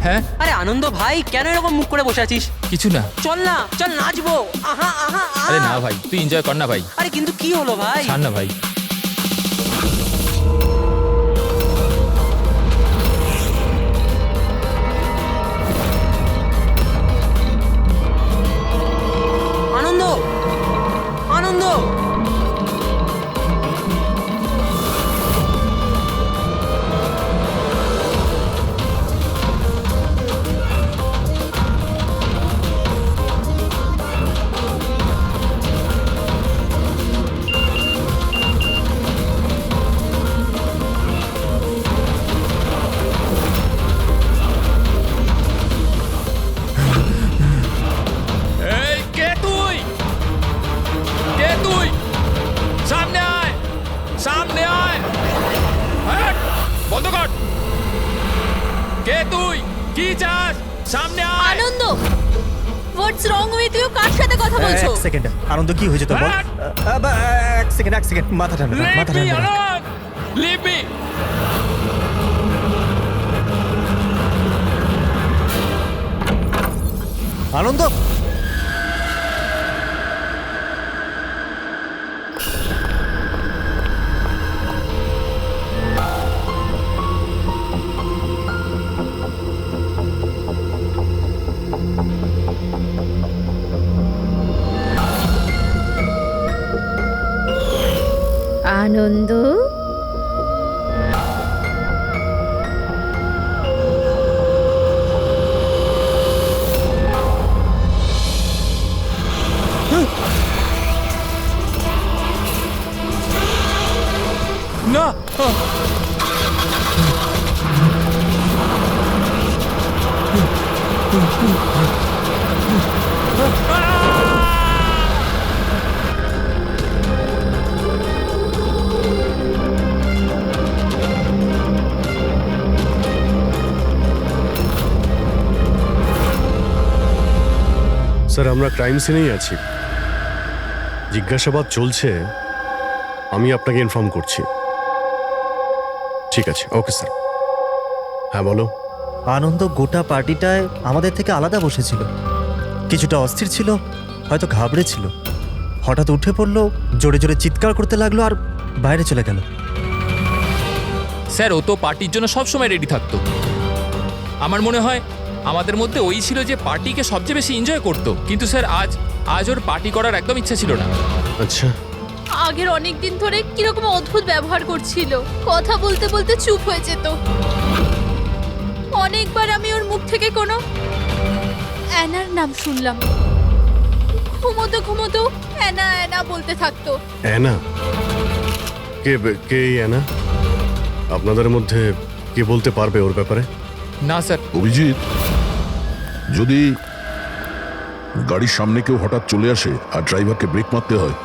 হ্যাঁ আরে আনন্দ ভাই, কেন এরকম মুখ করে বসে আছিস? কিছু না। চল না, চল নাচবো। আহা আহা আহা। আরে না ভাই, তুই এনজয় কর না ভাই। আরে কিন্তু কি হলো ভাই? ছাড় না ভাই। আনন্দ, আনন্দ। এই কে তুই? কে তুই? সামনে আয়, সামনে আয়। হ্যাট, বন্ধ কর। কে তুই? কি চাস? সামনে আয়। আনন্দ, হোয়াটস রং উইথ ইউ? কার সাথে কথা বলছো? এক সেকেন্ড, আনন্দ কি হয়েছে তোর বল? হ্যাঁ। এক সেকেন্ড, মাথা ঠান্ডা রাখ, মাথা Leave me ঠান্ডা রাখ। alone! Leave me! আনন্দ, আনন্দ, না। স্যার, আমরা ক্রাইম সিনেই আছি, জিজ্ঞাসাবাদ চলছে। আমি আপনাকে ইনফর্ম করছি। ঠিক আছে, ওকে স্যার। হ্যাঁ বলো। আনন্দ গোটা পার্টিটায় আমাদের থেকে আলাদা বসেছিল, কিছুটা অস্থির ছিল, হয়তো ঘাবড়েছিল। হঠাৎ উঠে পড়লো, জোরে জোরে চিৎকার করতে লাগলো আর বাইরে চলে গেল। স্যার, ও তো পার্টির জন্য সবসময় রেডি থাকতো। আমার মনে হয় আমাদের মধ্যে ওই ছিল যে পার্টিকে সবচেয়ে বেশি এনজয় করতো। কিন্তু স্যার আজ ওর পার্টি করার একদম ইচ্ছা ছিল না। আচ্ছা, আগের অনেক দিন ধরে কিরকম অদ্ভুত ব্যবহার করছিল, কথা বলতে বলতে চুপ হয়ে যেত। অনেকবার আমি ওর মুখ থেকে কোনো অ্যানার নাম শুনলাম। ঘুমোতো ঘুমোতো অ্যানা অ্যানা বলতে থাকতো। অ্যানা? কে কে এই অ্যানা? আপনাদের মধ্যে কে বলতে পারবে ওর ব্যাপারে? না স্যার। অভিজিৎ, যদি গাড়ির সামনে কেউ হঠাৎ চলে আসে আর ড্রাইভারকে ব্রেক মারতে হয়,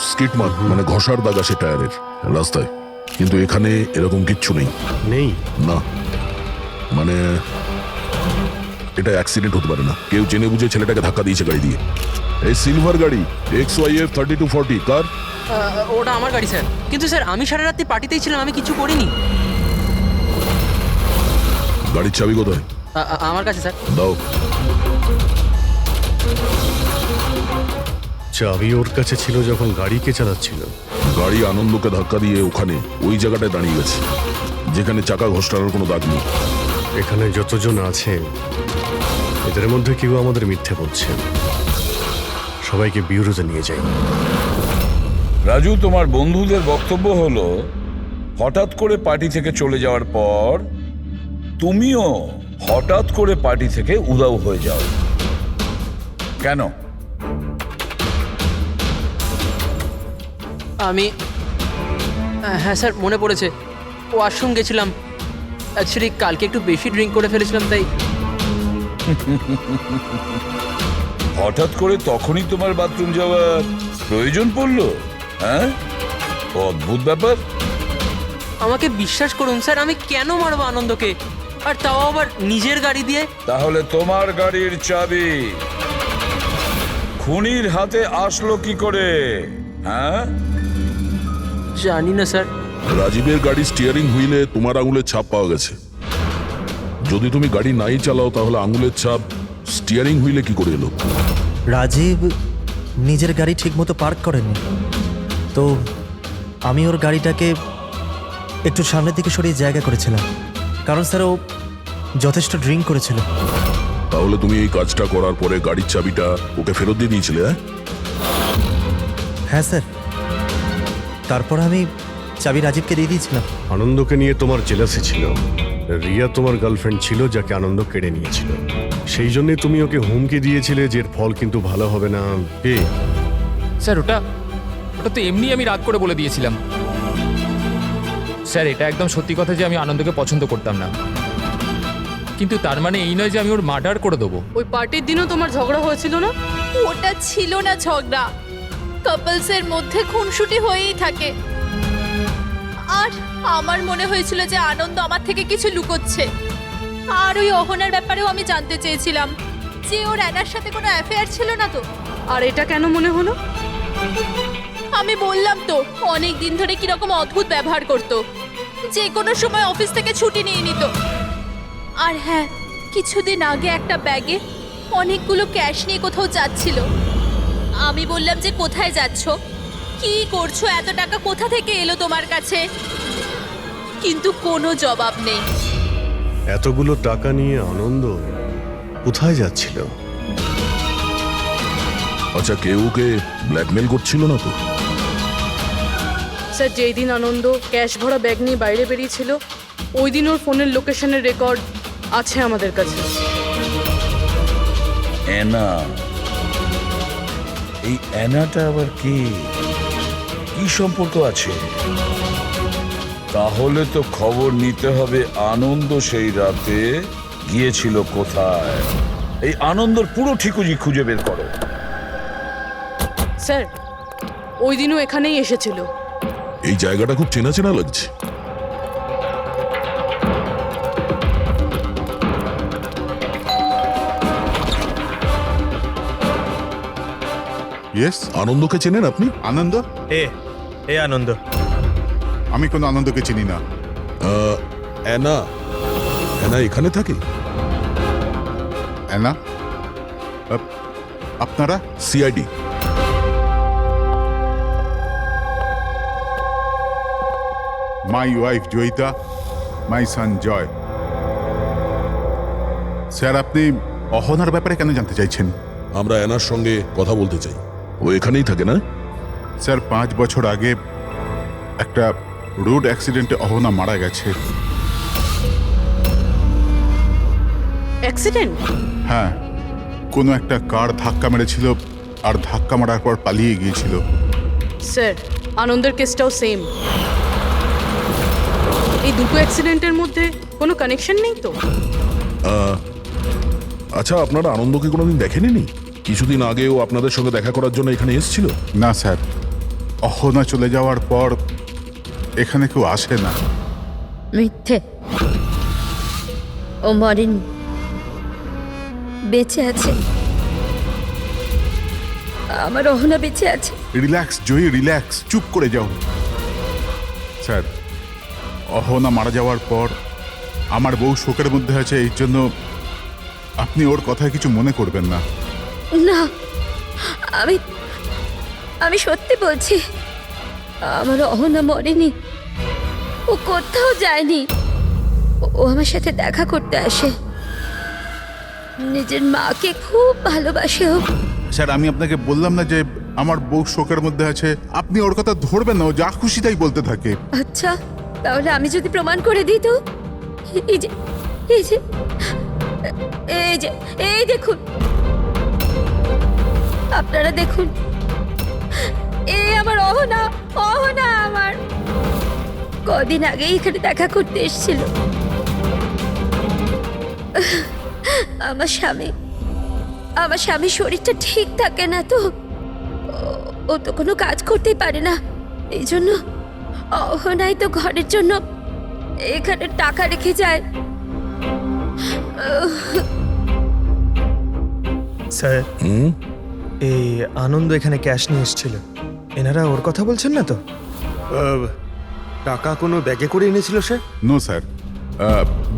স্কিট মার মানে ঘষার দাগ আসে টায়ারের রাস্তায়, কিন্তু এখানে এরকম কিচ্ছু নেই। নেই? না, মানে এটা অ্যাক্সিডেন্ট হতে পারে না। কেউ জেনে বুঝে ছেলেটাকে ধাক্কা দিয়েছে গাড়ি দিয়ে। এই সিলভার গাড়ি XYF 3240 কার? ওটা আমার গাড়ি স্যার। কিন্তু স্যার আমি সারা রাত্রি পার্টিতেই ছিলাম, আমি কিছু করিনি। গাড়ির চাবি কোথায়? আমার কাছে স্যার। দাও। চাবি ওর কাছে ছিল যখন গাড়িকে চালাচ্ছিল। গাড়ি আনন্দকে ধাক্কা দিয়ে ওখানে ওই জায়গাটায় দাঁড়িয়ে গেছে যেখানে চাকা ঘষটানোর কোনো দাগ নেই। এখানে যতজন আছে এদের মধ্যে কেউ আমাদের মিথ্যে বলছে। সবাইকে বিউরোতে নিয়ে যাই। রাজু, তোমার বন্ধুদের বক্তব্য হলো হঠাৎ করে পার্টি থেকে চলে যাওয়ার পর তুমিও হঠাৎ করে পার্টি থেকে উধাও হয়ে যাও। কেন? আমি হ্যাঁ স্যার, মনে পড়েছে। ওয়াশরুম গেছিলাম। অ্যাকচুয়ালি কালকে একটু বেশি ড্রিঙ্ক করে ফেলেছিলাম, তাই। হঠাৎ করে তখনই তোমার বাথরুম যাওয়ার প্রয়োজন পড়লো? হ্যাঁ, অদ্ভুত ব্যাপার। আমাকে বিশ্বাস করুন স্যার, আমি কেন মারবো আনন্দকে, আর তাও আবার নিজের গাড়ি দিয়ে? তাহলে তোমার গাড়ির চাবি খুনির হাতে আসলো কি করে? হ্যাঁ, জানি না স্যার। রাজীবের গাড়ির স্টিয়ারিং হুইলে তোমার আঙুলের ছাপ পাওয়া গেছে। যদি তুমি গাড়ি নাই চালাও তাহলে আঙুলের ছাপ স্টিয়ারিং হুইলে কি করে এলো? রাজীব নিজের গাড়ি ঠিকমতো পার্ক করেননি, তো আমি ওর গাড়িটাকে একটু সামনের দিকে সরিয়ে জায়গা করেছিলাম, কারণ স্যার ও যথেষ্ট ড্রিঙ্ক করেছিল। তাহলে তুমি এই কাজটা করার পরে গাড়ির চাবিটা ওকে ফেরত দিয়ে দিয়েছিলে? হ্যাঁ স্যার, তারপর আমি চাবি রাজীবকে দিয়ে দিয়েছিলাম। আনন্দকে নিয়ে তোমার জেলাসি ছিল। রিয়া তোমার গার্লফ্রেন্ড ছিল যাকে আনন্দ কেড়ে নিয়েছিল, সেই জন্যই তুমি ওকে হুমকি দিয়েছিলে যে এর ফল কিন্তু ভালো হবে না। স্যার ওটা তো এমনি আমি রাগ করে বলে দিয়েছিলাম। স্যার এটা একদম সত্যি কথা যে আমি আনন্দকে পছন্দ করতাম না, কিন্তু তার মানে এই নয় যে আমি ওর মার্ডার করে দেবো। ওই পার্টির দিনও তোমার ঝগড়া হয়েছিল না? ওটা ছিল না ঝগড়া, কাপলসের মধ্যে খুনসুটি হয়েই থাকে। আর আমার মনে হয়েছিল যে আনন্দ আমার থেকে কিছু লুকোচ্ছে। আর ওই অহনার ব্যাপারেও আমি জানতে চেয়েছিলাম যে ওর অ্যানার সাথে কোনো অ্যাফেয়ার ছিল না তো। আর এটা কেন মনে হলো? আমি বললাম তো, অনেক দিন ধরে কিরকম অদ্ভুত ব্যবহার করতো, যে কোনো সময় অফিস থেকে ছুটি নিয়ে নিত। আর হ্যাঁ, কিছুদিন আগে একটা ব্যাগে অনেকগুলো ক্যাশ নিয়ে কোথাও যাচ্ছিল। আমি বললাম যে কোথায় যাচ্ছ, কি করছো, এত টাকা কোথা থেকে এলো তোমার কাছে? কিন্তু কোনো জবাব নেই। এতগুলো টাকা নিয়ে আনন্দ কোথায় যাচ্ছিল? আচ্ছা, কেউ ওকে ব্ল্যাকমেল করছিল না তো? স্যার, যেই দিন আনন্দ ক্যাশ ভরা ব্যাগ নিয়ে বাইরে বেরিয়েছিল, ওই দিন ওর ফোনের লোকেশনের রেকর্ড আছে আমাদের কাছে। অ্যানা, এই অ্যানাটা আবার কি সম্পর্ক আছে? তাহলে তো খবর নিতে হবে আনন্দ সেই রাতে গিয়েছিল কোথায়। এই আনন্দর পুরো ঠিকুজি খুঁজে বের করো। স্যার, ওই দিনও এখানেই এসেছিল। এই জায়গাটা খুব চেনা চেনা লাগছে। ইয়েস, আনন্দকে চেনেন আপনি? আনন্দ? এ আনন্দ। আমি কোনো আনন্দকে চিনি না। অ্যানা অ্যানা এখানে থাকে? অ্যানা? আপনারা? CID. My wife Joyita, my son Joy. Sir, আপনি অহনার ব্যাপারে কেন জানতে চাইছেন? আমরা অ্যানার সঙ্গে কথা বলতে চাই। ও এখানেই থাকে না? স্যার, 5 বছর আগে একটা রোড অ্যাক্সিডেন্টে অহনা মারা গেছে। অ্যাক্সিডেন্ট? হ্যাঁ, কোনো একটা কার ধাক্কা মেরেছিল আর ধাক্কা মারার পর পালিয়ে গিয়েছিল। স্যার, আনন্দের কেসটাও সেম। এই দুটো অ্যাক্সিডেন্টের মধ্যে কোনো কানেকশন নেই তো? আচ্ছা, আপনারা আনন্দকে কোনোদিন দেখেননি? কিছুদিন আগেও আপনাদের সঙ্গে দেখা করার জন্য এখানে এসেছিল? না স্যার, অহনা চলে যাওয়ার পর এখানে কেউ আসে না। মিথ্যে, ও মরেনি, বেঁচে আছে। আমার অহনা বেঁচে আছে। রিল্যাক্স জয়ী, রিল্যাক্স, চুপ করে যাও। স্যার, অহনা মারা যাওয়ার পর আমার বউ শোকের মধ্যে আছে, এই জন্য আপনি ওর কথায় কিছু মনে করবেন না। না, আমি সত্যি বলছি, আমার অহনা মরেনি। ও কোথাও যায়নি। ও আমার সাথে দেখা করতে আসে। নিজের মাকে খুব ভালোবাসে ও। স্যার, আমি আপনাকে বললাম না যে আমার বউ শোকের মধ্যে আছে? আপনি ওর কথা ধরবেন না, ও যা খুশি তাই বলতে থাকে। আচ্ছা, তাহলে আমি যদি প্রমাণ করে দিই তো? এই যে এই যে এই যে এই দেখুন, আপনারা দেখুন, এই আমার অহনা, অহনা আমার কদিন আগে এখানে দেখা করতে এসেছিল। আমার স্বামীর শরীরটা ঠিক থাকে না তো, ও তো কোনো কাজ করতেই পারে না। এই জন্য অহনাই তো ঘরের জন্য এখানে টাকা রেখে যায়। স্যার, এই আনন্দ এখানে ক্যাশ নিয়ে এসেছিল, এনারা ওর কথা বলছেন না তো? টাকা কোনো ব্যাগে করে এনেছিল স্যার? নো স্যার,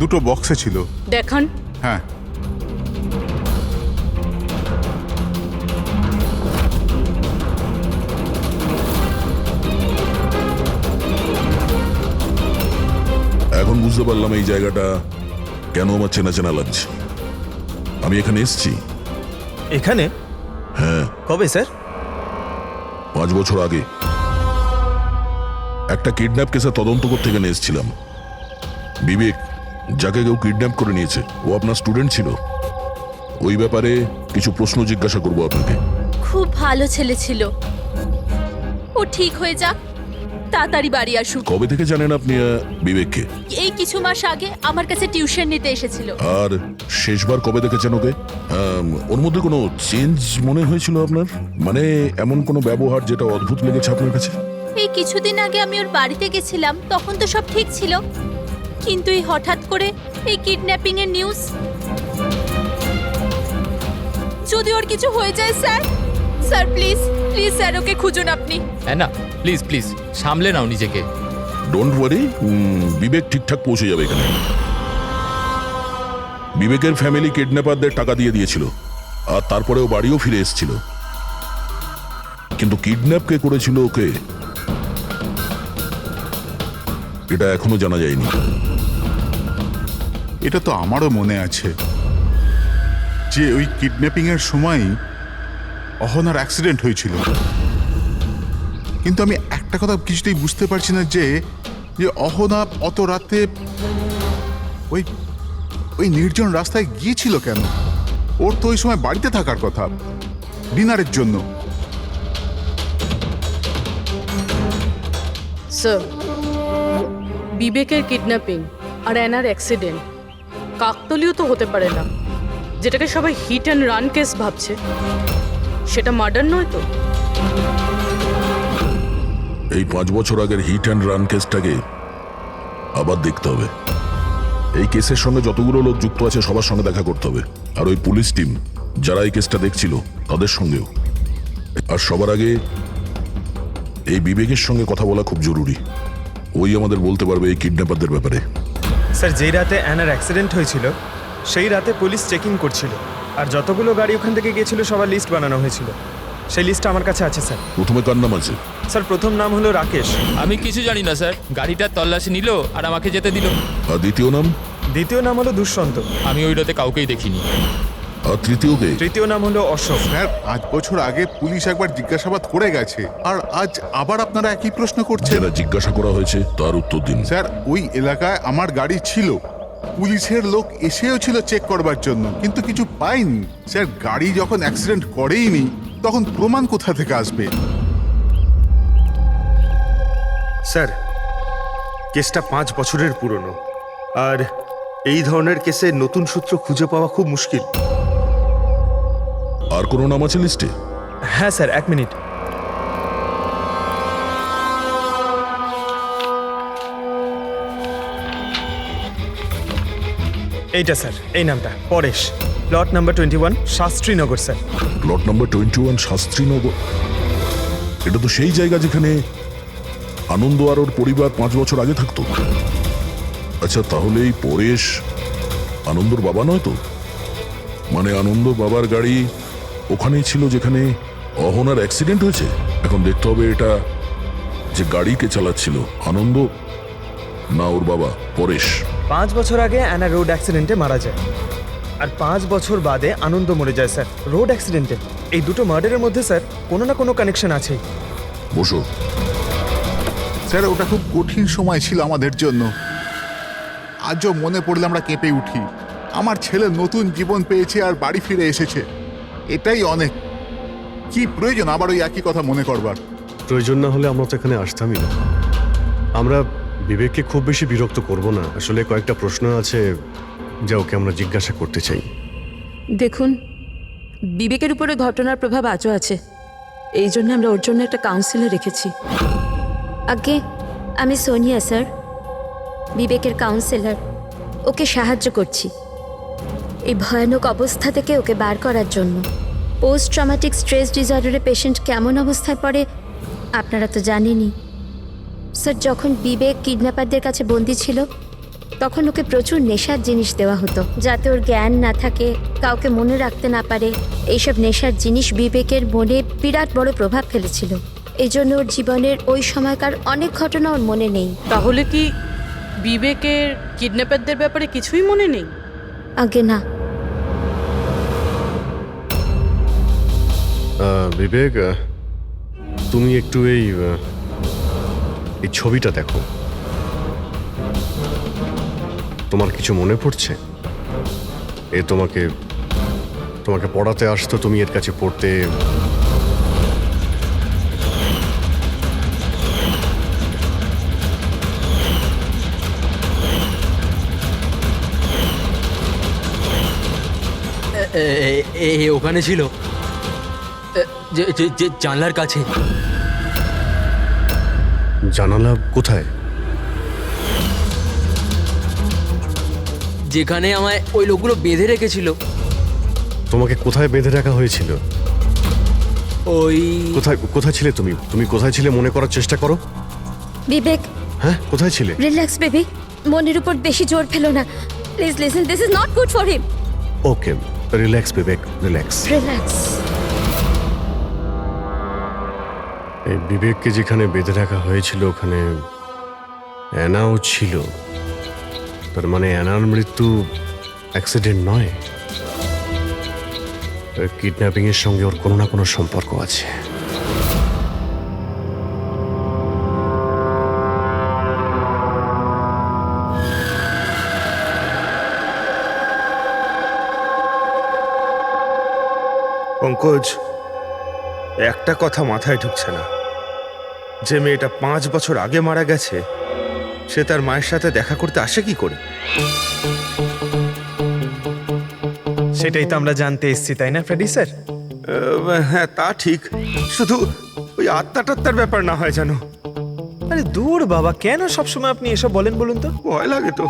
দুটো বক্সে ছিল। দেখান। হ্যাঁ, এখন বুঝতে পারলাম এই জায়গাটা কেন আমার চেনা চেনা লাগছে। আমি এখানে এসেছি এখানে? হ্যাঁ, কবে স্যার? 5 বছর আগে একটা কিডন্যাপ কেসে তদন্ত করতে এখানে এসেছিলাম। বিবেক, যাকে কেউ কিডন্যাপ করে নিয়েছে, ও আপনার স্টুডেন্ট ছিল। ওই ব্যাপারে কিছু প্রশ্ন জিজ্ঞাসা করবো আপনাকে। খুব ভালো ছেলে ছিল। ও ঠিক হয়ে যাক, তাড়াতাড়ি বাড়ি আসুক। কবে থেকে জানেন আপনি বিবেককে? এই কিছু মাস আগে আমার কাছে টিউশন নিতে এসেছিল। আর শেষবার কবে দেখেছেন ওকে? ওর মধ্যে কোনো চেঞ্জ মনে হয়েছিল আপনার? মানে এমন কোনো ব্যবহার যেটা অদ্ভুত লেগেছে আপনার কাছে? এই কিছুদিন আগে আমি ওর বাড়িতে গেছিলাম, তখন তো সব ঠিক ছিল, কিন্তু এই হঠাৎ করে এই কিডন্যাপিং এর নিউজ। যদি ওর কিছু হয়ে যায় sir, sir please please sir okay খুঁজুন আপনি। হ্যাঁ না, প্লিজ প্লিজ সামলে নাও নিজেকে। ডোন্ট ওয়ারি, বিবেক ঠিকঠাক পৌঁছে যাবে এখানে। বিবেকের ফ্যামিলি কিডন্যাপারদের টাকা দিয়ে দিয়েছিল, আর তারপরে ও বাড়িও ফিরে এসেছিল। কিন্তু কিডন্যাপ কে করেছিল ওকে, এটা এখনো জানা যায়নি। এটা তো আমারও মনে আছে যে ওই কিডন্যাপিং এর সময় অহনার অ্যাক্সিডেন্ট হয়েছিল। কিন্তু আমি একটা কথা কিছুতেই বুঝতে পারছি না যে অহনা অত রাতে ওই ওই নির্জন রাস্তায় গিয়েছিল কেন? ওর তো ওই সময় বাড়িতে থাকার কথা, ডিনারের জন্য। স্যার, বিবেকের কিডন্যাপিং আর অ্যানার অ্যাক্সিডেন্ট কাকতালীয় তো হতে পারে না। যেটাকে সবাই হিট অ্যান্ড রান কেস ভাবছে, সেটা মার্ডার নয় তো? এই 5 বছর আগের হিট অ্যান্ড রান কেসটাকে আবার দেখতে হবে। এই কেসের সঙ্গে যতগুলো লোক যুক্ত আছে সবার সঙ্গে দেখা করতে হবে, আর ওই পুলিশ টিম যারা এই কেসটা দেখছিল তাদের সঙ্গেও। আর সবার আগে এই বিবেকের সঙ্গে কথা বলা খুব জরুরি। ওই আমাদের বলতে পারবে এই কিডন্যাপারদের ব্যাপারে। স্যার, যেই রাতে অ্যানার অ্যাক্সিডেন্ট হয়েছিল সেই রাতে পুলিশ চেকিং করছিল, আর যতগুলো গাড়ি ওখান থেকে গিয়েছিল সবার লিস্ট বানানো হয়েছিল। সেই লিস্টটা আমার কাছে আছে স্যার। প্রথমে কার নাম আছে? স্যার, প্রথম নাম হলো রাকেশ। আমি কিছু জানি না স্যার, গাড়িটার তল্লাশি নিল আর আমাকে যেতে দিল। আর দ্বিতীয় নাম? দ্বিতীয় নাম হলো দুষ্যন্ত। আমি ওই রাতে কাউকেই দেখিনি। আর তৃতীয় কে? তৃতীয় নাম হলো অশোক। স্যার, 5 বছর আগে পুলিশ একবার জিজ্ঞাসাবাদ করে গেছে, আর আজ আবার আপনারা একই প্রশ্ন করছেন। যারা জিজ্ঞাসা করা হয়েছে তার উত্তর দিন। স্যার, ওই এলাকায় আমার গাড়ি ছিল, পুলিশের লোক এসেও ছিল চেক করবার জন্য, কিন্তু কিছু পাইনি। স্যার, গাড়ি যখন অ্যাক্সিডেন্ট করেইনি তখন প্রমাণ কোথা থেকে আসবে? স্যার, কেসটা 5 বছরের পুরনো, আর এই ধরনের কেসে নতুন সূত্র খুঁজে পাওয়া খুব মুশকিল। আর কোনো নাম আছে লিস্টে? হ্যাঁ স্যার, 1 মিনিট। এইটা স্যার, এই নামটা Paresh, plot number 21, Shastrinagar sir. Plot number 21, Shastrinagar. এটা তো সেই জায়গা যেখানে আনন্দ আর ওর পরিবার 5 বছর আগে থাকতো। আচ্ছা, তাহলে এই পরেশ আনন্দর বাবা নয় তো? মানে আনন্দ বাবার গাড়ি ওখানেই ছিল যেখানে অহনার অ্যাক্সিডেন্ট হয়েছে। এখন দেখতে হবে এটা যে গাড়িকে চালাচ্ছিল, আনন্দ না ওর বাবা পরেশ। 5 বছর আগে অ্যানা রোড অ্যাক্সিডেন্টে মারা যায়, আর 5 বছর বাদে আনন্দ মরে যায় স্যার রোড অ্যাক্সিডেন্টে। এই দুটো মার্ডারের মধ্যে স্যার কোনো না কোনো কানেকশন আছেই। বসো। স্যার, ওটা খুব কঠিন সময় ছিল আমাদের জন্য। আজও মনে পড়লে আমরা কেঁপে উঠি। আমার ছেলে নতুন জীবন পেয়েছে আর বাড়ি ফিরে এসেছে, এটাই অনেক। কি প্রয়োজন আবার ওই একই কথা মনে করবার? প্রয়োজন না হলে আমরা তো এখানে আসতামই না। আমরা বিবেককে খুব বেশি বিরক্ত করব না। আসলে কয়েকটা প্রশ্ন আছে যা ওকে আমরা জিজ্ঞাসা করতে চাই। দেখুন, বিবেকের উপরে ঘটনার প্রভাব আজও আছে, এই জন্য আমরা ওর জন্য একটা কাউন্সিলর রেখেছি। আগে আমি সোনিয়া স্যার, বিবেকের কাউন্সিলর। ওকে সাহায্য করছি এই ভয়ানক অবস্থা থেকে ওকে বার করার জন্য। পোস্ট ট্রমাটিক স্ট্রেস ডিসঅর্ডারের পেশেন্ট কেমন অবস্থায় পড়ে আপনারা তো জানেনই। স্যার, যখন বিবেক কিডন্যাপারদের কাছে বন্দি ছিল তখন ওকে প্রচুর নেশার জিনিস দেওয়া হতো যাতে ওর জ্ঞান না থাকে, কাউকে মনে রাখতে না পারে। এইসব নেশার জিনিস বিবেকের মনে বিরাট বড় প্রভাব ফেলেছিল। এই জন্য ওর জীবনের ওই সময়কার অনেক ঘটনা ওর মনে নেই। তাহলে কি বিবেকের কিডন্যাপারদের ব্যাপারে কিছুই মনে নেই? আগে না। বিবেক, তুমি একটু এই ছবিটা দেখো। তোমার কিছু মনে পড়ছে? এ তোমাকে পড়াতে আসতো, তুমি এর কাছে পড়তে। ওখানে ছিল, যে জানলার কাছে। জানালা কোথায়? যেখানে আমায় ওই লোকগুলো বেঁধে রেখেছিল। তোমাকে কোথায় বেঁধে রাখা হয়েছিল? ওই কোথায় ছিলে তুমি? তুমি কোথায় ছিলে মনে করার চেষ্টা করো। বিবেক, হ্যাঁ, কোথায় ছিলে? রিল্যাক্স বেবি, মনের উপর বেশি জোর ফেলো না। Please listen, this is not good for him. Okay, relax Bibek, relax. Relax. এই বিবেককে যেখানে বেঁধে রাখা হয়েছিল ওখানে অ্যানাও ছিল। তার মানে অ্যানার মৃত্যু অ্যাক্সিডেন্ট নয়, কিডন্যাপিং এর সঙ্গে ওর কোনো না কোনো সম্পর্ক আছে। পঙ্কজ, একটা কথা মাথায় ঢুকছে না, যে মেয়েটা 5 বছর আগে মারা গেছে সে তার মায়ের সাথে দেখা করতে আসে কি করে? সেটাই তো আমরা জানতে এসেছি, তাই না ফ্রেডি স্যার? হ্যাঁ, তা ঠিক, শুধু ওই আত্মাটাত্মার ব্যাপার না হয় জানো। আরে দূর বাবা, কেন সবসময় আপনি এসব বলেন বলুন তো? ভয় লাগে তো।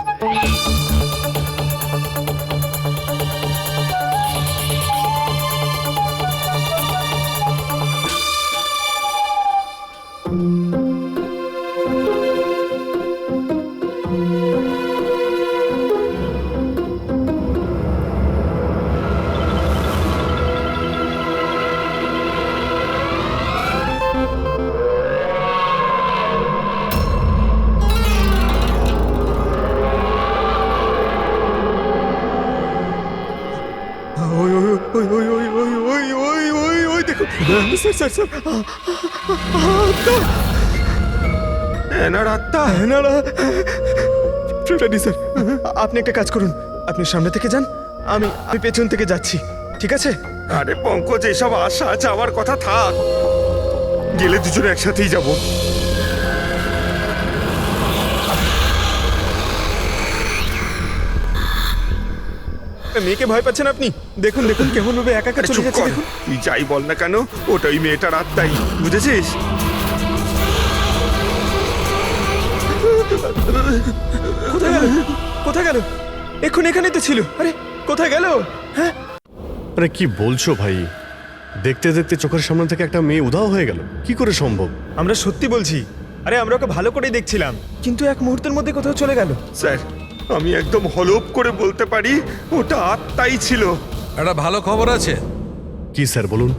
আপনি একটা কাজ করুন, আপনি সামনে থেকে যান, আমি পেছন থেকে যাচ্ছি, ঠিক আছে? আরে পঙ্কজ, এসব আশা যাওয়ার কথা থাক, গেলে দুজনে একসাথেই যাব। মেয়েকে ভয় পাচ্ছেন আপনি? দেখুন দেখুন কেমন ভাবে একা একা চলে যাচ্ছে। দেখুন, তুই যাই বল না কেন, ওটা ওই মেয়েটার আত্মাই, বুঝেছিস? কোথায় গেল? কোথায় গেল? এখানেই তো ছিল। আরে কোথায় গেল? হ্যাঁ, আরে কি বলছো ভাই? দেখতে দেখতে চোখের সামনে থেকে একটা মেয়ে উধাও হয়ে গেল, কি করে সম্ভব? আমরা সত্যি বলছি। আরে আমরা ওকে ভালো করেই দেখছিলাম, কিন্তু এক মুহূর্তের মধ্যে কোথাও চলে গেল। স্যার, আমি একদম হলপ করে বলতে পারি ওটা আত্মাই ছিল। একটা ভালো খবর আছে। কি স্যার বলুন?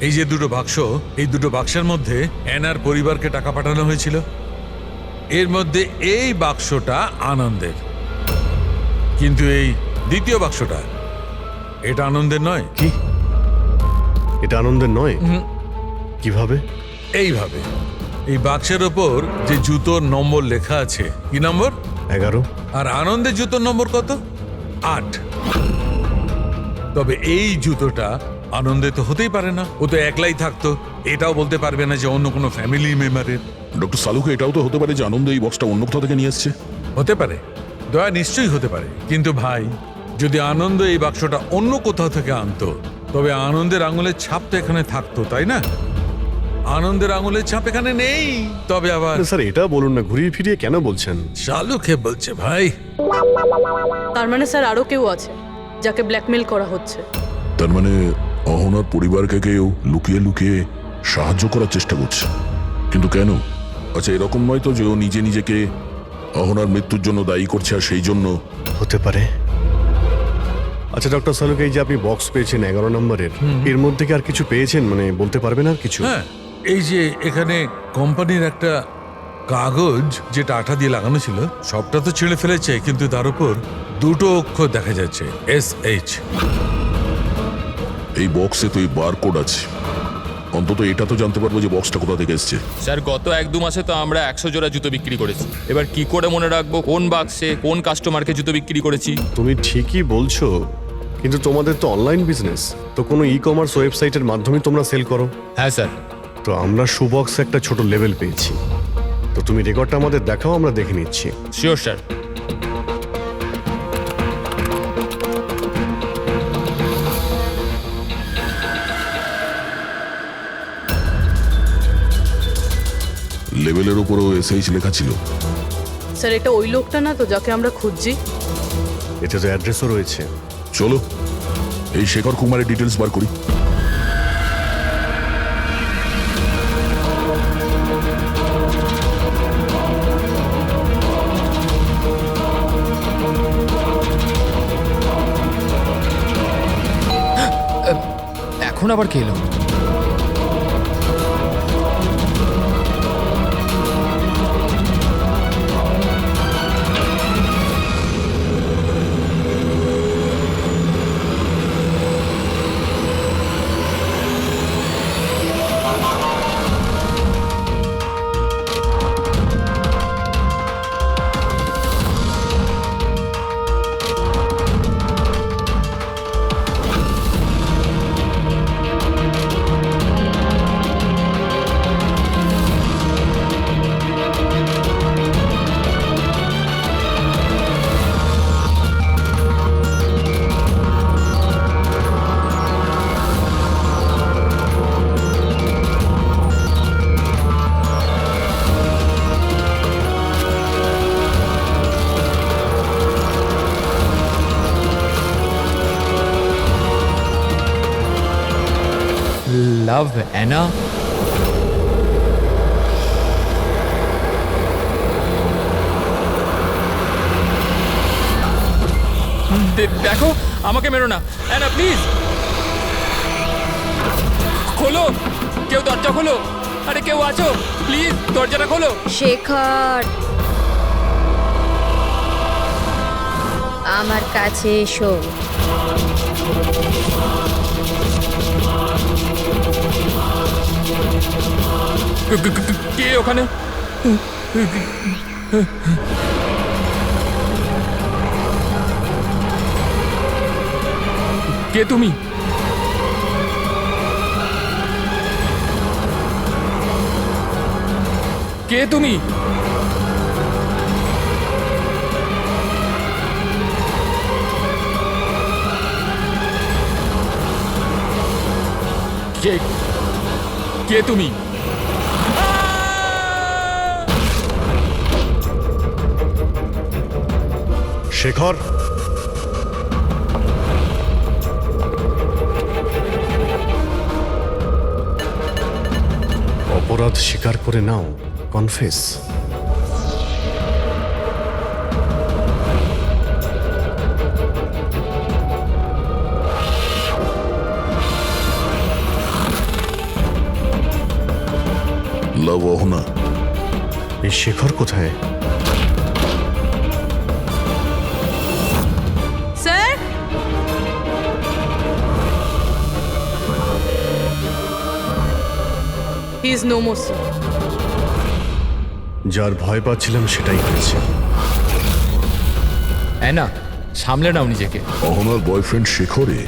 এই যে দুটো বাক্স, এই দুটো বাক্সের মধ্যে অ্যানার পরিবারকে টাকা পাঠানো হয়েছিল। এর মধ্যে এই বাক্সটা আনন্দের, কিন্তু এই দ্বিতীয় বাক্সটা এটা আনন্দের নয়। কি? এটা আনন্দের নয়? কিভাবে? এইভাবে, এই বাক্সের ওপর যে জুতোর নম্বর লেখা আছে, কি নম্বর? 11। আর আনন্দের জুতোর নম্বর কত? 8। তবে এই জুতোটা আনন্দে তো হতেই পারে না, ও তো একলাই থাকতো, এটাও বলতে পারবে না যে অন্য কোনো ফ্যামিলি মেম্বারের। ডক্টর সালুকে এটাও তো হতে পারে যে আনন্দ এই বক্সটা অন্য কোথাও থেকে নিয়ে এসছে। হতে পারে, দয়া নিশ্চয়ই হতে পারে, কিন্তু ভাই, যদি আনন্দ এই বাক্সটা অন্য কোথাও থেকে আনতো তবে আনন্দের আঙুলের ছাপ তো এখানে থাকতো, তাই না? আনন্দের আঙুলের ছাপ এখানে নেই। তবে আবার স্যার এটা বলুন না, ঘুরিয়ে ফিরিয়ে কেন বলছেন? শালুকে বলছে ভাই। তার মানে স্যার আরো কেউ আছে যাকে ব্ল্যাকমেল করা হচ্ছে। তার মানে অহনার পরিবারকে কেউ লুকিয়ে লুকিয়ে সাহায্য করার চেষ্টা করছে, কিন্তু কেন? আচ্ছা, এরকম নয় তো যে ও নিজে নিজেকে অহনার মৃত্যুর জন্য দায়ী করছে আর সেই জন্য হতে পারে। আচ্ছা ডক্টর সালুক, এই যে আপনি বক্স পেয়েছেন 11 নম্বরের, এর মধ্যে কি আর কিছু পেয়েছেন? মানে বলতে পারবেন আর কিছু? হ্যাঁ, এই যে এখানে কোম্পানির একটা কাগজ যেটা আঠা দিয়ে লাগানো ছিল, সবটা তো ছিঁড়ে ফেলেছে, কিন্তু তার উপর দুটো অক্ষর দেখা যাচ্ছে, SH। এই বক্সে তো এই বারকোড আছে, অন্তত এটা তো জানতে পারবো যে বক্সটা কোথা থেকে এসছে। স্যার গত 1-2 মাসে তো আমরা 100 জোড়া জুতো বিক্রি করেছি। এবার কি করে মনে রাখবো কোন বাক্সে কোন কাস্টমারকে জুতো বিক্রি করেছি? তুমি ঠিকই বলছো, কিন্তু তোমাদের তো অনলাইন বিজনেস, তো কোনো ই কমার্স ওয়েবসাইটের মাধ্যমে তোমরা সেল করো। হ্যাঁ স্যার। তো আমরা শুবক্সে একটা ছোট লেভেল পেয়েছি, তো তুমি রেকর্ডটা আমাদের দেখাও, আমরা দেখে নিচ্ছি। Sure sir. লেভেলের উপরও SH লেখা ছিল। স্যার এটা ওই লোকটা না তো যাকে আমরা খুঁজছি? এতে তো অ্যাড্রেসও রয়েছে। চলো এই শেখর কুমারের ডিটেলস বার করি। এখন আবার কে এলো? Love Anna? দেখো, আমাকে মেরো না অ্যানা, প্লিজ খোলো, কেউ দরজা খোলো। আরে কেউ আছো, প্লিজ দরজাটা খোলো। শেখর, আমার কাছে এসো। কে ওখানে? কে তুমি? কে তুমি? কে কে তুমি? শেখর, অপরাধ স্বীকার করে নাও, কনফেস। লাভ অহনা, এই শেখর কোথায়? Sir he is no more sir. যার ভয় পাচ্ছিলাম সেটাই হয়েছে। অ্যানা, সামলে নাও নিজেকে। অহনার বয়ফ্রেন্ড শেখরে?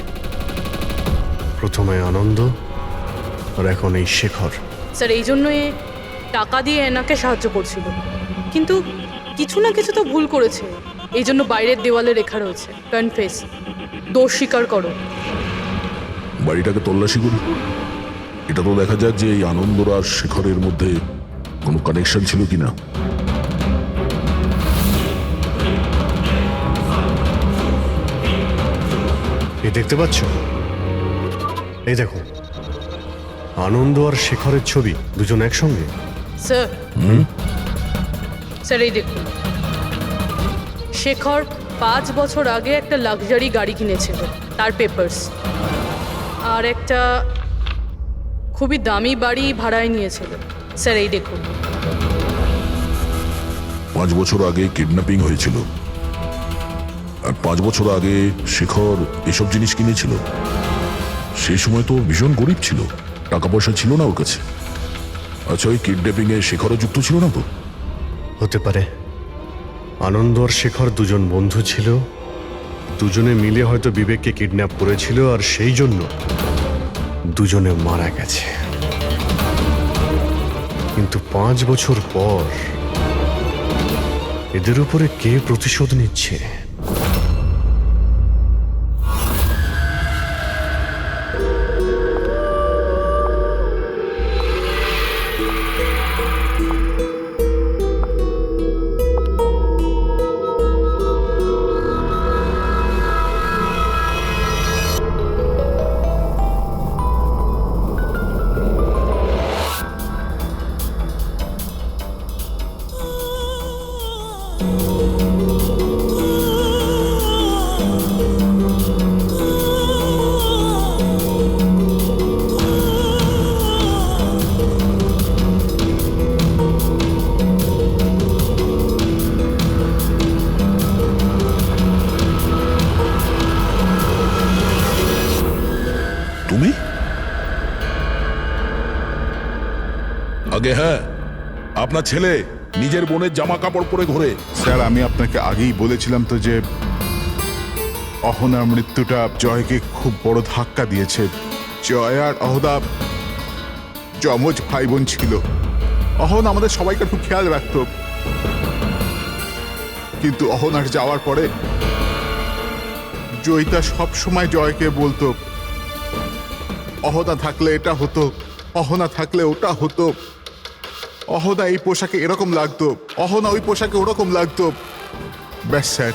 প্রথমে আনন্দ, আর এখন এই শেখর। স্যার এই জন্য এ টাকা দিয়ে এনাকে সাহায্য করছিল, কিন্তু কিছু না কিছু তো ভুল করেছে, এই জন্য বাইরের দেওয়ালে লেখা রয়েছে কনফেস, দোষ স্বীকার করো। বাড়িটাকে তল্লাশি করি, এটা তো দেখা যাক যে এই আনন্দর আর শেখরের মধ্যে কোনো কানেকশন ছিল কিনা। এই দেখতে পাচ্ছ? এই দেখো, আনন্দ আর শেখরের ছবি, দুজন একসঙ্গে। স্যার স্যার এই দেখুন, শেখর 5 বছর আগে একটা লাক্সারি গাড়ি কিনেছিল, তার পেপারস, আর একটা খুবই দামি বাড়ি ভাড়ায় নিয়েছিল। স্যার এই দেখুন। 5 বছর আগে কিডন্যাপিং হয়েছিল, আর 5 বছর আগে শেখর এসব জিনিস কিনেছিল। সেই সময় তো ভীষণ গরিব ছিল, টাকা পয়সা ছিল না ওর কাছে। আচ্ছা, ওই কিডন্যাপিং এ শেখরও যুক্ত ছিল না তো? হতে পারে। আনন্দ আর শেখর দুজন বন্ধু ছিল, দুজনে মিলে হয়তো বিবেককে কিডন্যাপ করেছিল, আর সেই জন্য দুজনে মারা গেছে। কিন্তু 5 বছর পর এদের উপরে কে প্রতিশোধ নিচ্ছে? তুমি? আগে হ্যাঁ, আপনার ছেলে নিজের বোনের জামা কাপড় পরে ঘোরে। স্যার, আমি আপনাকে আগেই বলেছিলাম তো যে অহনার মৃত্যুটা জয়কে খুব বড় ধাক্কা দিয়েছে। জয় আর অহনা যমজ ভাই বোন ছিল। অহন আমাদের সবাইকে খুব খেয়াল রাখত, কিন্তু অহনার যাওয়ার পরে জয়িতা সব সময় জয়কে বলতো, অহনা থাকলে এটা হতো, অহনা থাকলে ওটা হতো, অহনা এই পোশাকে এরকম লাগতো, অহনা ওই পোশাকে ওরকম লাগতো। ব্যাস স্যার,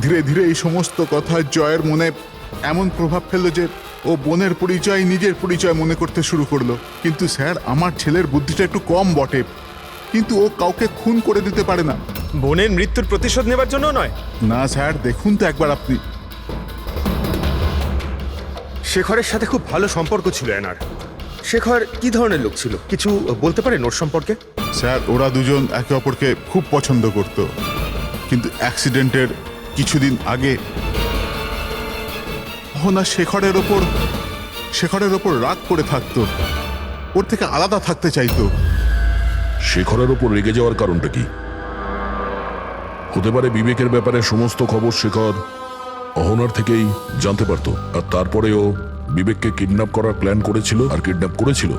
ধীরে ধীরে এই সমস্ত কথা জয়ের মনে এমন প্রভাব ফেললো যে ও বোনের পরিচয় নিজের পরিচয় মনে করতে শুরু করলো। কিন্তু স্যার, আমার ছেলের বুদ্ধিটা একটু কম বটে, কিন্তু ও কাউকে খুন করে দিতে পারে না। বোনের মৃত্যুর প্রতিশোধ নেবার জন্য নয়। না স্যার, দেখুন তো একবার আপনি। শেখরের সাথে খুব ভালো সম্পর্ক ছিল এনার। শেখর কি ধরনের লোক ছিল, কিছু বলতে পারেন ওর সম্পর্কে? স্যার, ওরা দুজন একে অপরকে খুব পছন্দ করত, কিন্তু অ্যাক্সিডেন্টের কিছুদিন আগে অহনা শেখরের ওপর রাগ করে থাকতো, ওর থেকে আলাদা থাকতে চাইতো। শেখরের ওপর রেগে যাওয়ার কারণটা কি? হতে পারে বিবেকের ব্যাপারে সমস্ত খবর শেখর অহনার থেকেই জানতে পারতো, আর তারপরেও বিবেককে কিডন্যাপ করার প্ল্যান করেছিল আর কিডন্যাপ করেছিল।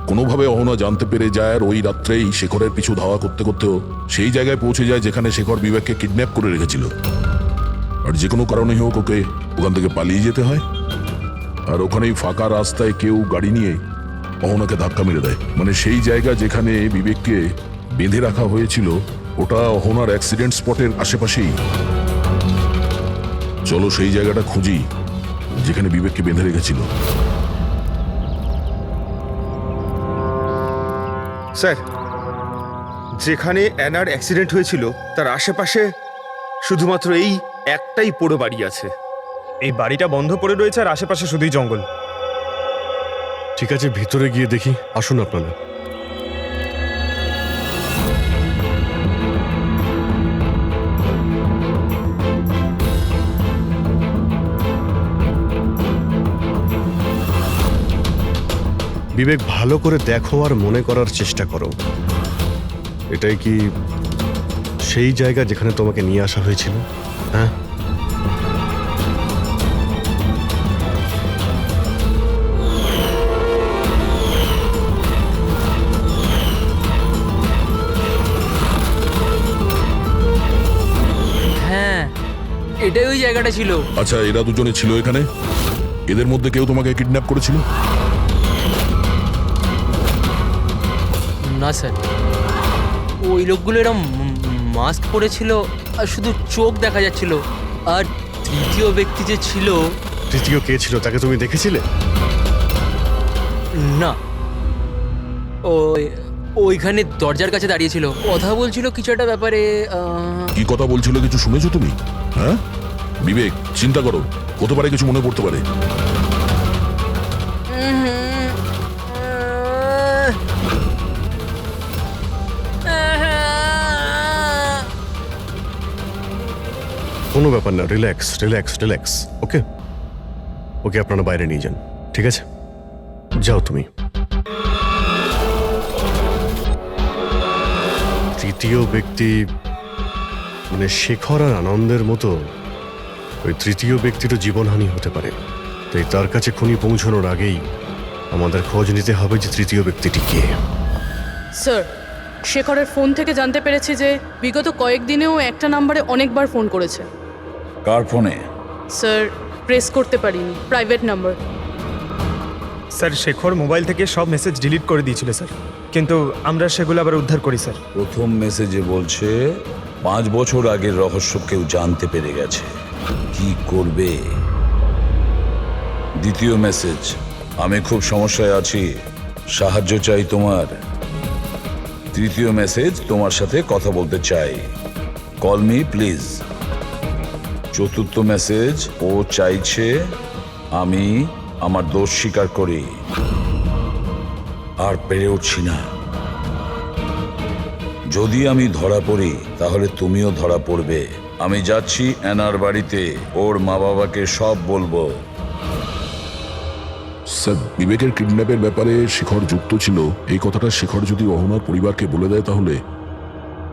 কোনোভাবে অহনা জানতে পেরে যায়, আর ওই রাত্রেই শেখরের পিছু ধাওয়া করতে করতেও সেই জায়গায় পৌঁছে যায় যেখানে শেখর বিবেককে কিডন্যাপ করে রেখেছিল। আর যে কোনো কারণে হোক ওকে ওখান থেকে পালিয়ে যেতে হয়, আর ওখানেই ফাঁকা রাস্তায় কেউ গাড়ি নিয়ে অহনাকে ধাক্কা মেরে দেয়। মানে সেই জায়গা যেখানে বিবেককে বেঁধে রাখা হয়েছিল ওটা অহনার অ্যাক্সিডেন্ট স্পটের আশেপাশেই। চলো সেই জায়গাটা খুঁজি যেখানে বিবেককে বেঁধে রেখেছিল। স্যার, যেখানে অ্যানার অ্যাক্সিডেন্ট হয়েছিল তার আশেপাশে শুধুমাত্র এই একটাই পোড়ো বাড়ি আছে। এই বাড়িটা বন্ধ পড়ে রয়েছে আর আশেপাশে শুধুই জঙ্গল। ঠিক আছে, ভিতরে গিয়ে দেখি। আসুন আপনারা। বিবেক, ভালো করে দেখো আর মনে করার চেষ্টা করো, এটাই কি সেই জায়গা যেখানে তোমাকে নিয়ে আসা হয়েছিল? হ্যাঁ, হ্যাঁ, এটাই ওই জায়গাটা ছিল। আচ্ছা, এরা দুজনে ছিল এখানে? এদের মধ্যে কেউ তোমাকে কিডন্যাপ করেছিল? না স্যার, ওই লোকগুলো এরম মাস্ক পরেছিল আর শুধু চোখ দেখা যাচ্ছিল। আর তৃতীয় ব্যক্তি যে ছিল। তৃতীয় কে ছিল, তাকে তুমি দেখেছিলে? না, ওই ওইখানে দরজার কাছে দাঁড়িয়েছিল, কথা বলছিল কিছু একটা ব্যাপারে। কি কথা বলছিল কিছু শুনেছো তুমি? হ্যাঁ বিবেক, চিন্তা করো, হতে পারে কিছু মনে পড়তে পারে। কোনো ব্যাপার না, রিল্যাক্স রিল্যাক্স রিল্যাক্স। ওকে ওকে, আপনারা বাইরে নিয়ে যান, ঠিক আছে? যাও তুমি। তৃতীয় ব্যক্তি মানে শেখর আর আনন্দের মতো ওই তৃতীয় ব্যক্তিরও জীবনহানি হতে পারে, তাই তার কাছে খুনি পৌঁছানোর আগেই আমাদের খোঁজ নিতে হবে যে তৃতীয় ব্যক্তিটি কে। স্যার, শেখরের ফোন থেকে জানতে পেরেছি যে বিগত কয়েকদিনেও একটা নাম্বারে অনেকবার ফোন করেছে। কার ফোনে? স্যার, প্রেস করতে পারিনি, private number. Sir, Shekhar mobile থেকে সব মেসেজ ডিলিট করে দিয়েছিল স্যার, কিন্তু আমরা সেগুলো আবার উদ্ধার করি স্যার। প্রথম মেসেজে বলছে 5 বছর আগের রহস্য কেউ জানতে পেরে গেছে, কি করবে? দ্বিতীয় মেসেজ, আমি খুব সমস্যায় আছি, সাহায্য চাই তোমার। তৃতীয় মেসেজ, তোমার সাথে কথা বলতে চাই, কল মি প্লিজ। চতুর্থ মেসেজ, ও চাইছে আমি আমার দোষ স্বীকার করি, আর পেরে উঠছি না। যদি আমি ধরা পড়ি তাহলে তুমিও ধরা পড়বে। আমি যাচ্ছি অ্যানার বাড়িতে, ওর মা বাবাকে সব বলবো। স্যার, বিবেকের কিডন্যাপের ব্যাপারে শেখর যুক্ত ছিল, এই কথাটা শেখর যদি অহনার পরিবারকে বলে দেয় তাহলে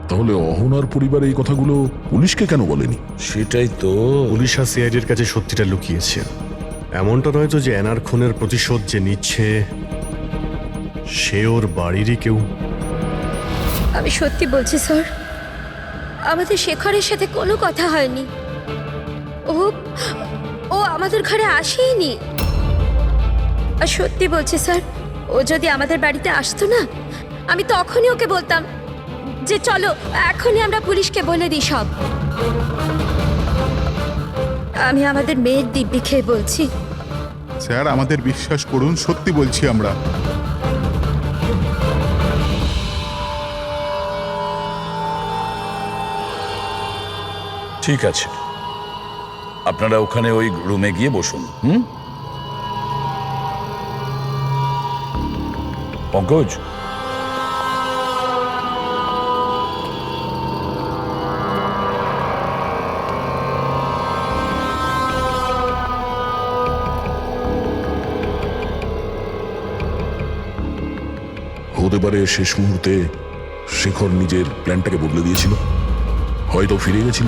তাহলে অহনার পরিবার এই কথাগুলো পুলিশকে কেন বলেনি? সেটাই তো। পুলিশ আর সিআইডির কাছে সত্যিটা লুকিয়েছে। এমনটা নয় তো যে অ্যানার খুনের প্রতিশোধ যে নিচ্ছে সে ওর বাড়িরই কেউ। আমি সত্যি বলছি স্যার, আমাদের শেখরের সাথে কোনো কথা হয়নি। ও ও আমাদের ঘরে আসেইনি। আর সত্যি বলছি স্যার, ও যদি আমাদের বাড়িতে আসতো না, আমি তখনই ওকে বলতাম যে চলো এখনই আমরা পুলিশকে বলে দিই সব। আমি আমাদের মেয়ের দিব্যি খেয়ে বলছি। স্যার, আমাদের বিশ্বাস করুন, সত্যি বলছি আমরা। ঠিক আছে, আপনারা ওখানে ওই রুমে গিয়ে বসুন। পঙ্কজ, হতে পারে শেষ মুহূর্তে শেখর নিজের প্ল্যানটাকে বদলে দিয়েছিল, হয়তো ফিরে গেছিল।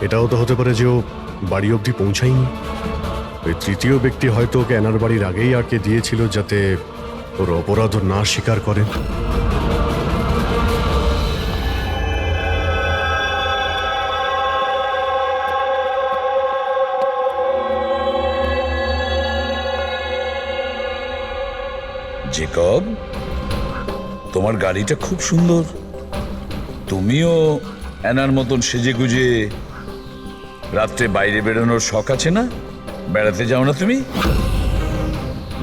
এটাও তো হতে পারে যে ও বাড়ি অবধি পৌঁছায়নি। ওই তৃতীয় ব্যক্তি হয়তো ওকে অ্যানার বাড়ির আগেই আটকে দিয়েছিল যাতে ওর অপরাধ না স্বীকার করে। জেকব, তোমার গাড়িটা খুব সুন্দর। তুমিও অ্যানার মতন সেজে গুজে রাত্রে বাইরে বেরোনোর শখ আছে না? বেড়াতে যাও না তুমি?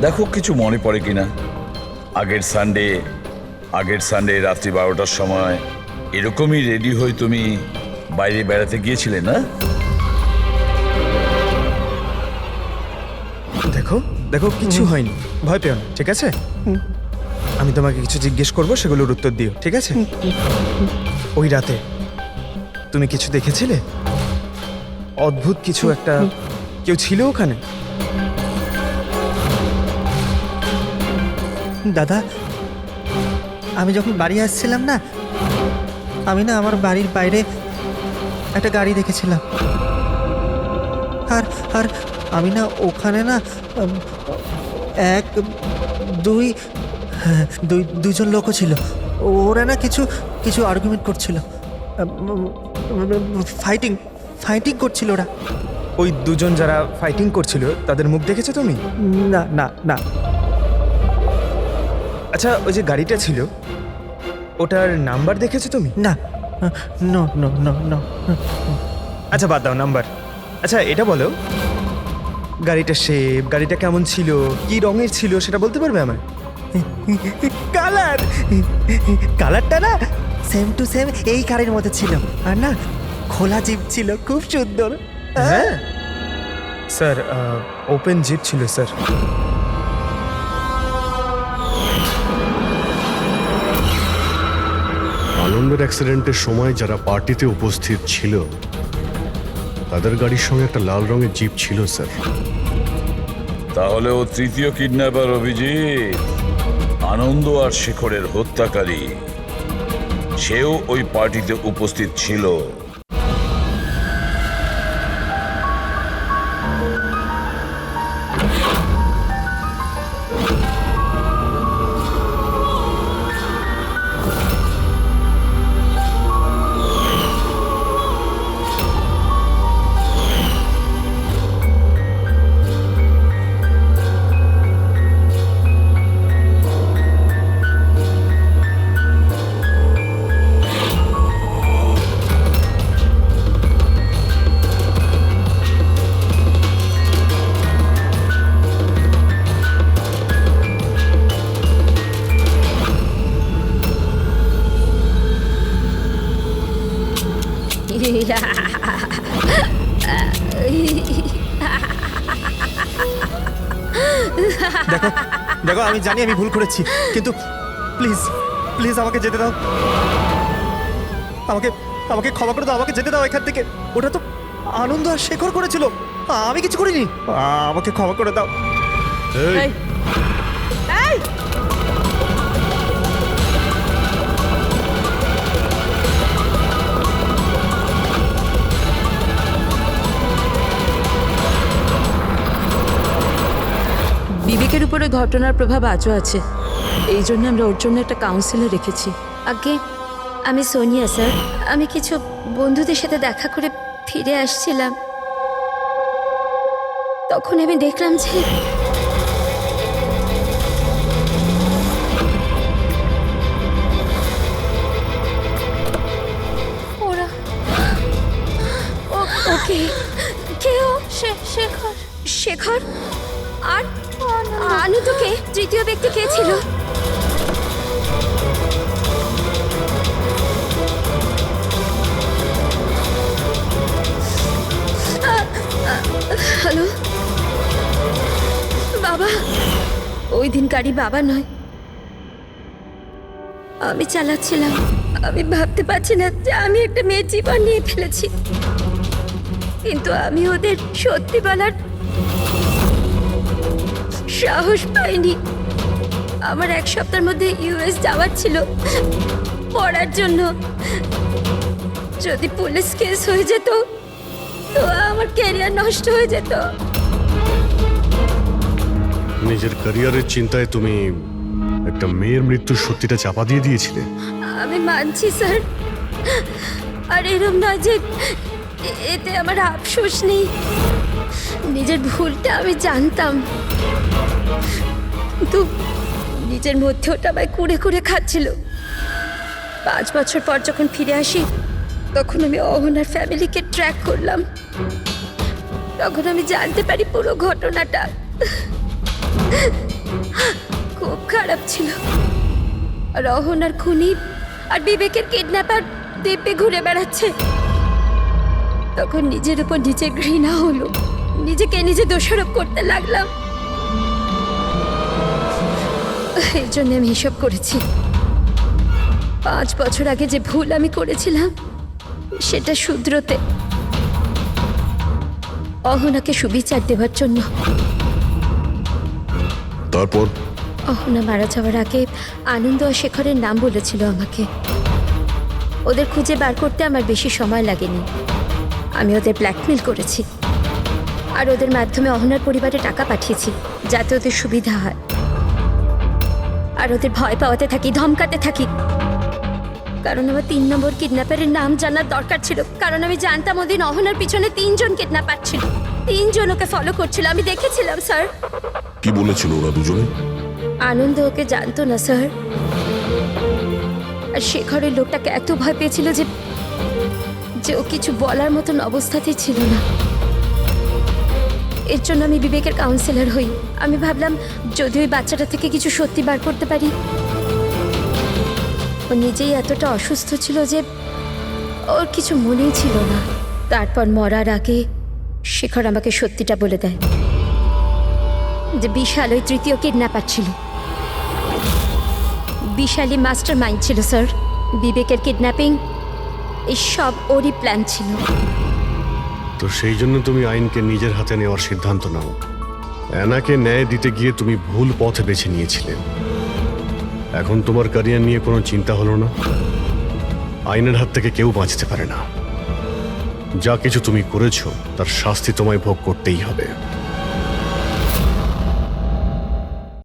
দেখো কিছু মনে পড়ে কিনা। আগের সানডে রাত্রি 12টার সময় এরকমই রেডি হয়ে তুমি বাইরে বেড়াতে গিয়েছিলে না? দেখো দেখো, কিছু হয়নি, ভয় পেও না, ঠিক আছে? আমি তোমাকে কিছু জিজ্ঞেস করবো, সেগুলোর উত্তর দিও, ঠিক আছে? ওই রাতে তুমি কিছু দেখেছিলে? অদ্ভুত কিছু একটা, কেউ ছিল ওখানে? দাদা, আমি যখন বাড়ি আসছিলাম না, আমি না আমার বাড়ির বাইরে একটা গাড়ি দেখেছিলাম। আর আর আমি না ওখানে না দুইজন লোকও ছিল। ওরা না কিছু কিছু আর্গুমেন্ট করছিল, ফাইটিং করছিল ওরা। ওই দুজন যারা ফাইটিং করছিল তাদের মুখ দেখেছো তুমি? না না না। আচ্ছা, ওই যে গাড়িটা ছিল ওটার নাম্বার দেখেছো তুমি? না, নো নো নো নো। আচ্ছা বাদ দাও নাম্বার। আচ্ছা এটা বলো, গাড়িটা শেপ, গাড়িটা কেমন ছিল, কি রঙের ছিল, সেটা বলতে পারবে আমায়? কালার কালারটা না সেম টু সেম এই কারের মধ্যে ছিল, আর না খোলা জিপ ছিল, খুব সুন্দর। হ্যাঁ স্যার, ওপেন জিপ ছিল স্যার। আনন্দের অ্যাক্সিডেন্টের সময় যারা পার্টিতে উপস্থিত ছিল তাদের গাড়ির সঙ্গে একটা লাল রঙের জিপ ছিল স্যার। তাহলে ও তৃতীয় কিডন্যাপার অভিজিৎ, আনন্দ আর শেখরের হত্যাকারী। সেও ওই পার্টিতে উপস্থিত ছিল। দেখো দেখো, আমি জানি আমি ভুল করেছি, কিন্তু প্লিজ প্লিজ আমাকে যেতে দাও, আমাকে আমাকে ক্ষমা করে দাও, আমাকে যেতে দাও এখান থেকে। ওটা তো আনন্দ আর শেখর করেছিল, আমি কিছু করিনি। আমাকে ক্ষমা করে দাও। এই, এই, বিবেকের উপরে ঘটনার প্রভাব আজও আছে, এই জন্য আমরা ওর জন্য একটা কাউন্সিলর রেখেছি। আগে আমি সোনিয়া স্যার, আমি কিছু বন্ধুদের সাথে দেখা করে ফিরে আসছিলাম, তখন আমি দেখলাম যে ওরা ওকে কেউ শেখর শেখর আর আনন্দকে তৃতীয় ব্যক্তি কে ছিল? হ্যালো বাবা, ওই দিন গাড়ি বাবা নয়, আমি চালাচ্ছিলাম। আমি ভাবতে পারছি না যে আমি একটা মেয়ের জীবন নিয়ে ফেলেছি, কিন্তু আমি ওদের সত্যি বলার সাহস পাইনি। আমার এক সপ্তাহের মধ্যে ইউএস যাওয়ার ছিল পড়ার জন্য। যদি পুলিশ কেস হয়ে যেত তো আমার ক্যারিয়ার নষ্ট হয়ে যেত। নিজের ক্যারিয়ারের চিন্তায় তুমি একটা মেয়ের মৃত্যুর সত্যিটা চাপা দিয়ে দিয়েছিলে। আমি মানছি স্যার, আর এরম নয় যে এতে আমার আফসোস নেই। নিজের ভুলটা আমি জানতাম, কিন্তু নিজের মধ্যে ওটা আমায় কুড়ে কুড়ে খাচ্ছিল। 5 বছর পর যখন ফিরে আসি তখন আমি অহনার ফ্যামিলিকে ট্র্যাক করলাম। তখন আমি জানতে পারি পুরো ঘটনাটা। খুব খারাপ ছিল। আর অহনার খুনি আর বিবেকের কিডন্যাপার দ্বীপে ঘুরে বেড়াচ্ছে। তখন নিজের উপর নিজে ঘৃণা হলো, নিজেকে নিজে দোষারোপ করতে লাগলাম। এই জন্য আমি এসব করেছি। 5 বছর আগে যে ভুল আমি করেছিলাম সেটা শুধরোতে, অহনাকে সুবিচার দেওয়ার জন্য। তারপর অহনা মারা যাওয়ার আগে আনন্দ আর শেখরের নাম বলেছিল আমাকে। ওদের খুঁজে বার করতে আমার বেশি সময় লাগেনি। আমি ওদের ব্ল্যাকমেল করেছি, আর ওদের মাধ্যমে অহনার পরিবারে টাকা পাঠিয়েছি যাতে ওদের সুবিধা হয়। আর ওদের ভয় পাওয়াতে থাকি, ধমকাতে থাকি। কারণ আমার 3 নম্বর কিডন্যাপারের নাম জানার দরকার ছিল, কারণ আমি জানতাম ওদিন অহনার পিছনে 3 জন কিডন্যাপার ছিল। 3 জন ওকে ফলো করছিল, আমি দেখেছিলাম স্যার। কি বলেছিল ওরা দুজনে? আনন্দ ওকে জানতো না স্যার, আর শেখরের লোকটাকে এত ভয় পেয়েছিল যে ও কিছু বলার মতন অবস্থাতেই ছিল না। এর জন্য আমি বিবেকের কাউন্সিলর হই। আমি ভাবলাম যদি ওই বাচ্চাটা থেকে কিছু সত্যি বার করতে পারি। ও নিজেই এতটা অসুস্থ ছিল যে ওর কিছু মনেই ছিল না। তারপর মরার আগে শেখর আমাকে সত্যিটা বলে দেয় যে বিশাল ওই তৃতীয় কিডন্যাপার ছিল। বিশালই মাস্টার মাইন্ড ছিল স্যার। বিবেকের কিডন্যাপিং এই সব ওরই প্ল্যান ছিল। তো সেই জন্য তুমি আইনকে নিজের হাতে নেওয়ার সিদ্ধান্ত নাও। অ্যানাকে ন্যায় দিতে গিয়ে তুমি ভুল পথ বেছে নিয়েছিলে। এখন তোমার ক্যারিয়ার নিয়ে কোনো চিন্তা হলো না। আইনের হাত থেকে কেউ বাঁচতে পারে না। যা কিছু তুমি করেছো তার শাস্তি তোমায় ভোগ করতেই হবে।